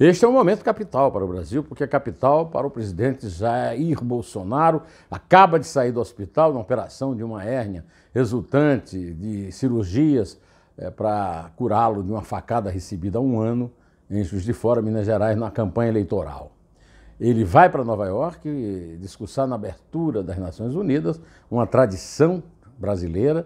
Este é um momento capital para o Brasil, porque é capital para o presidente Jair Bolsonaro. Acaba de sair do hospital, na operação de uma hérnia resultante de cirurgias para curá-lo de uma facada recebida há um ano em Juiz de Fora, Minas Gerais, na campanha eleitoral. Ele vai para Nova York discursar na abertura das Nações Unidas, uma tradição brasileira.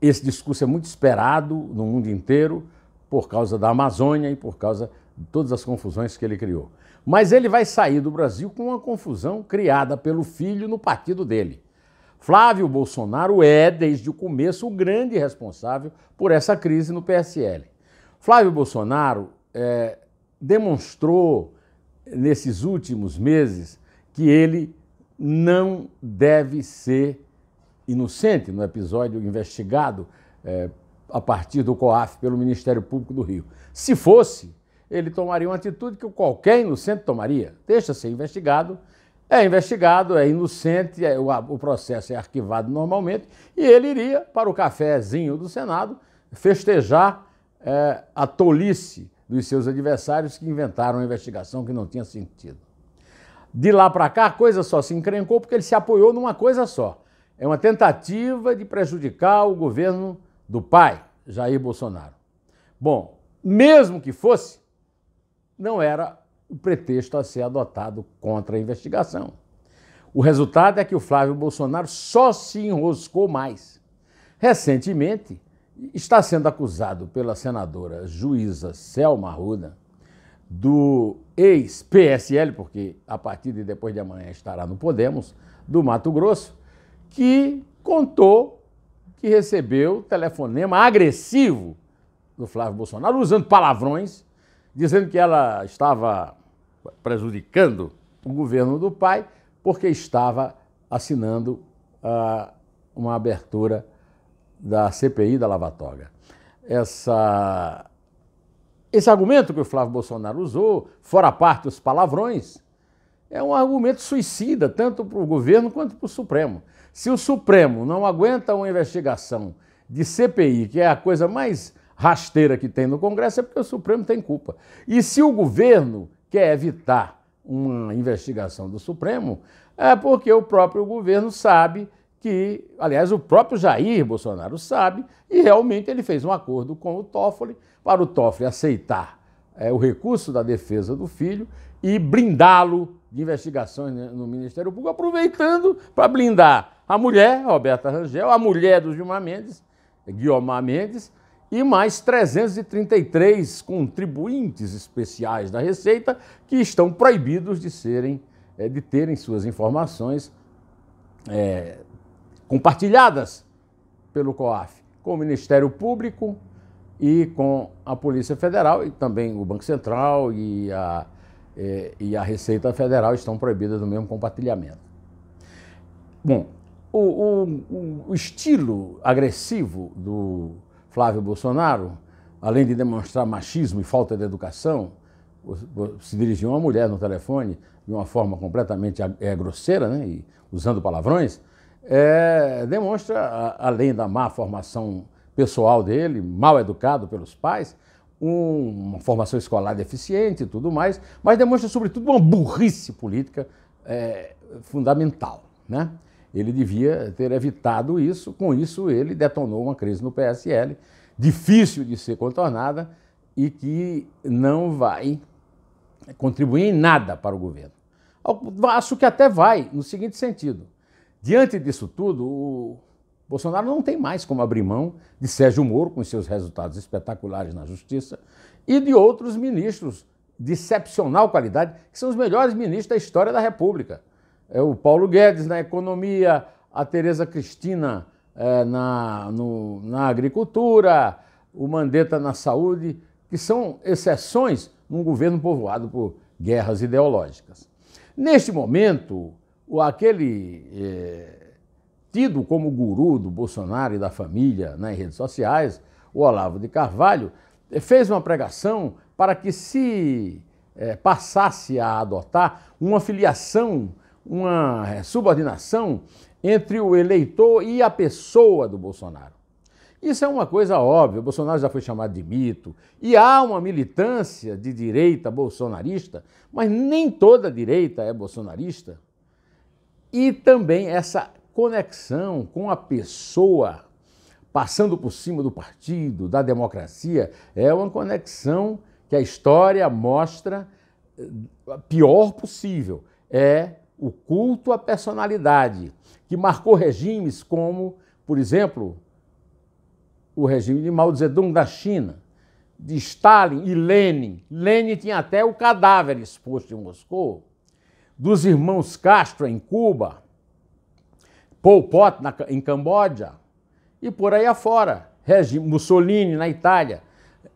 Esse discurso é muito esperado no mundo inteiro por causa da Amazônia e por causa de todas as confusões que ele criou. Mas ele vai sair do Brasil com uma confusão criada pelo filho no partido dele. Flávio Bolsonaro é, desde o começo, o grande responsável por essa crise no PSL. Flávio Bolsonaro demonstrou, nesses últimos meses, que ele não deve ser inocente no episódio investigado a partir do COAF pelo Ministério Público do Rio. Se fosse, ele tomaria uma atitude que qualquer inocente tomaria. Deixa ser investigado, é inocente, o processo é arquivado normalmente e ele iria para o cafezinho do Senado festejar a tolice dos seus adversários que inventaram uma investigação que não tinha sentido. De lá para cá, a coisa só se encrencou porque ele se apoiou numa coisa só. É uma tentativa de prejudicar o governo do pai, Jair Bolsonaro. Bom, mesmo que fosse, não era o pretexto a ser adotado contra a investigação. O resultado é que o Flávio Bolsonaro só se enroscou mais. Recentemente, está sendo acusado pela senadora juíza Selma Arruda, do ex-PSL, porque a partir de depois de amanhã estará no Podemos, do Mato Grosso, que contou que recebeu telefonema agressivo do Flávio Bolsonaro, usando palavrões, dizendo que ela estava prejudicando o governo do pai porque estava assinando uma abertura da CPI da Lava Toga. Esse argumento que o Flávio Bolsonaro usou, fora a parte os palavrões, é um argumento suicida, tanto para o governo quanto para o Supremo. Se o Supremo não aguenta uma investigação de CPI, que é a coisa mais rasteira que tem no Congresso, é porque o Supremo tem culpa. E se o governo quer evitar uma investigação do Supremo, é porque o próprio governo sabe que, aliás, o próprio Jair Bolsonaro sabe, e realmente ele fez um acordo com o Toffoli, para o Toffoli aceitar o recurso da defesa do filho e blindá-lo de investigações no Ministério Público, aproveitando para blindar a mulher, Roberta Rangel, a mulher do Gilmar Mendes, Guiomar Mendes, e mais 333 contribuintes especiais da Receita que estão proibidos de terem suas informações compartilhadas pelo COAF com o Ministério Público e com a Polícia Federal, e também o Banco Central e a Receita Federal estão proibidas do mesmo compartilhamento. Bom, o estilo agressivo do Flávio Bolsonaro, além de demonstrar machismo e falta de educação, se dirigiu a uma mulher no telefone de uma forma completamente grosseira, né, e usando palavrões, demonstra, além da má formação pessoal dele, mal educado pelos pais, uma formação escolar deficiente e tudo mais, mas demonstra, sobretudo, uma burrice política fundamental, né? Ele devia ter evitado isso, com isso ele detonou uma crise no PSL, difícil de ser contornada e que não vai contribuir em nada para o governo. Acho que até vai, no seguinte sentido: diante disso tudo, o Bolsonaro não tem mais como abrir mão de Sérgio Moro, com seus resultados espetaculares na Justiça, e de outros ministros de excepcional qualidade, que são os melhores ministros da história da República. O Paulo Guedes na economia, a Tereza Cristina na agricultura, o Mandetta na saúde, que são exceções num governo povoado por guerras ideológicas. Neste momento, aquele tido como guru do Bolsonaro e da família nas redes sociais, o Olavo de Carvalho, fez uma pregação para que se passasse a adotar uma filiação, uma subordinação entre o eleitor e a pessoa do Bolsonaro. Isso é uma coisa óbvia, o Bolsonaro já foi chamado de mito, e há uma militância de direita bolsonarista, mas nem toda direita é bolsonarista, e também essa conexão com a pessoa, passando por cima do partido, da democracia, é uma conexão que a história mostra a pior possível. É o culto à personalidade, que marcou regimes como, por exemplo, o regime de Mao Zedong da China, de Stalin e Lenin. Lenin tinha até o cadáver exposto em Moscou, dos irmãos Castro em Cuba, Pol Pot em Camboja e por aí afora. Mussolini na Itália.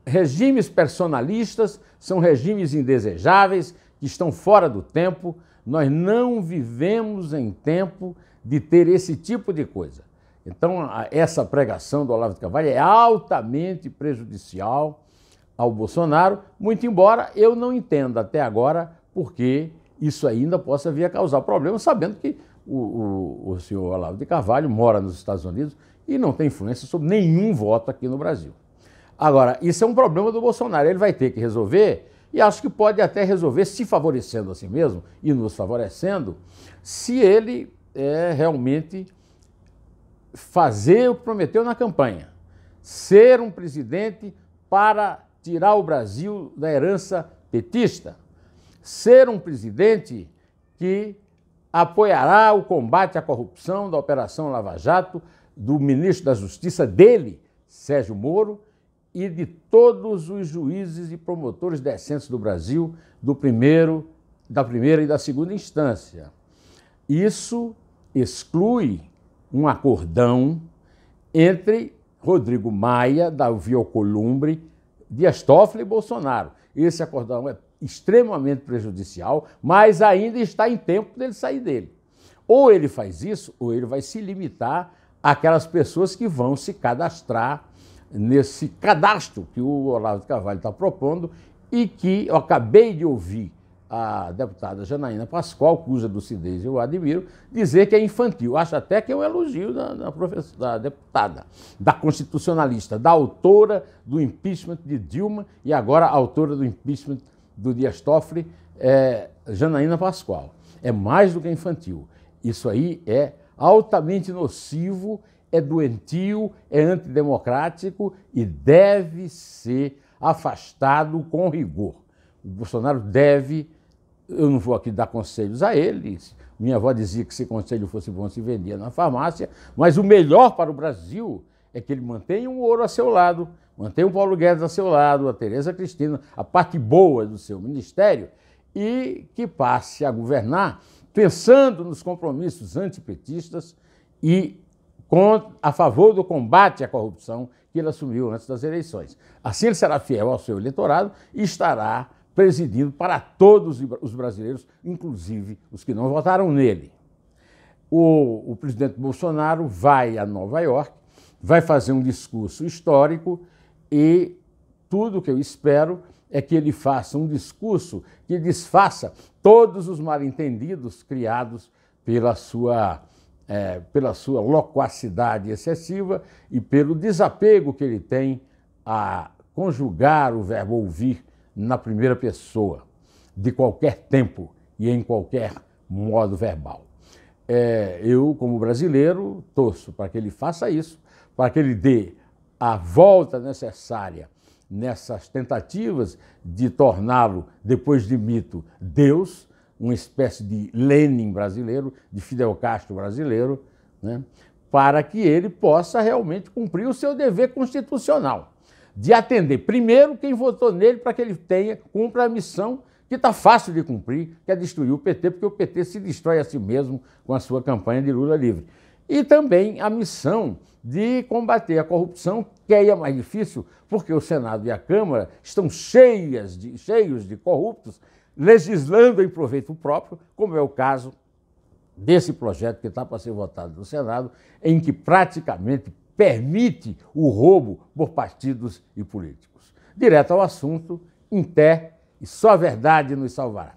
Regimes personalistas são regimes indesejáveis, que estão fora do tempo. Nós não vivemos em tempo de ter esse tipo de coisa. Então, essa pregação do Olavo de Carvalho é altamente prejudicial ao Bolsonaro, muito embora eu não entenda até agora porque isso ainda possa vir a causar problemas, sabendo que o senhor Olavo de Carvalho mora nos Estados Unidos e não tem influência sobre nenhum voto aqui no Brasil. Agora, isso é um problema do Bolsonaro, ele vai ter que resolver, e acho que pode até resolver se favorecendo a si mesmo e nos favorecendo, se ele realmente fazer o que prometeu na campanha, ser um presidente para tirar o Brasil da herança petista, ser um presidente que apoiará o combate à corrupção da Operação Lava Jato, do ministro da Justiça dele, Sérgio Moro, e de todos os juízes e promotores decentes do Brasil, da primeira e da segunda instância. Isso exclui um acordão entre Rodrigo Maia, Davi Alcolumbre, Dias Toffoli e Bolsonaro. Esse acordão é extremamente prejudicial, mas ainda está em tempo dele sair dele. Ou ele faz isso, ou ele vai se limitar àquelas pessoas que vão se cadastrar nesse cadastro que o Olavo de Carvalho está propondo e que eu acabei de ouvir a deputada Janaína Pascoal, cuja lucidez eu admiro, dizer que é infantil. Acho até que é um elogio da deputada, da constitucionalista, da autora do impeachment de Dilma e agora autora do impeachment do Dias Toffoli, Janaína Pascoal. É mais do que infantil. Isso aí é altamente nocivo, é doentio, é antidemocrático e deve ser afastado com rigor. O Bolsonaro deve... Eu não vou aqui dar conselhos a ele. Minha avó dizia que se conselho fosse bom se vendia na farmácia, mas o melhor para o Brasil é que ele mantenha o Moro a seu lado, mantenha o Paulo Guedes a seu lado, a Tereza Cristina, a parte boa do seu ministério, e que passe a governar pensando nos compromissos antipetistas e a favor do combate à corrupção que ele assumiu antes das eleições. Assim ele será fiel ao seu eleitorado e estará presidindo para todos os brasileiros, inclusive os que não votaram nele. O presidente Bolsonaro vai a Nova York, vai fazer um discurso histórico e tudo o que eu espero é que ele faça um discurso que desfaça todos os mal-entendidos criados pela sua loquacidade excessiva e pelo desapego que ele tem a conjugar o verbo ouvir na primeira pessoa, de qualquer tempo e em qualquer modo verbal. Eu, como brasileiro, torço para que ele faça isso, para que ele dê a volta necessária nessas tentativas de torná-lo, depois de mito, Deus, uma espécie de Lenin brasileiro, de Fidel Castro brasileiro, né, para que ele possa realmente cumprir o seu dever constitucional, de atender primeiro quem votou nele para que ele cumpra a missão que está fácil de cumprir, que é destruir o PT, porque o PT se destrói a si mesmo com a sua campanha de Lula livre. E também a missão de combater a corrupção, que aí é mais difícil, porque o Senado e a Câmara estão cheios de corruptos, legislando em proveito próprio, como é o caso desse projeto que está para ser votado no Senado, em que praticamente permite o roubo por partidos e políticos. Direto ao assunto, em té, e só a verdade nos salvará.